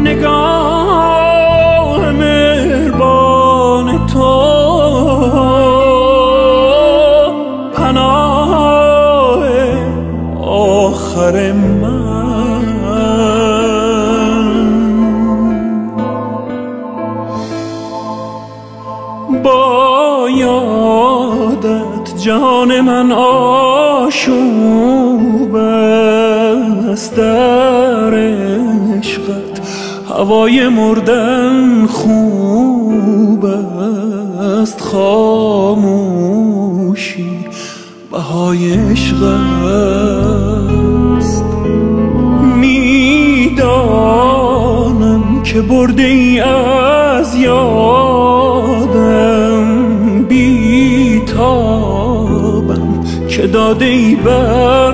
نگاه مهربان تو پناه آخر من، با یادت جان من آشوب است، در عشقت هوای مردن خوب است، خاموشی بهای عشق است. میدانم که برده ای از یادم، بیتابم که داده ای بر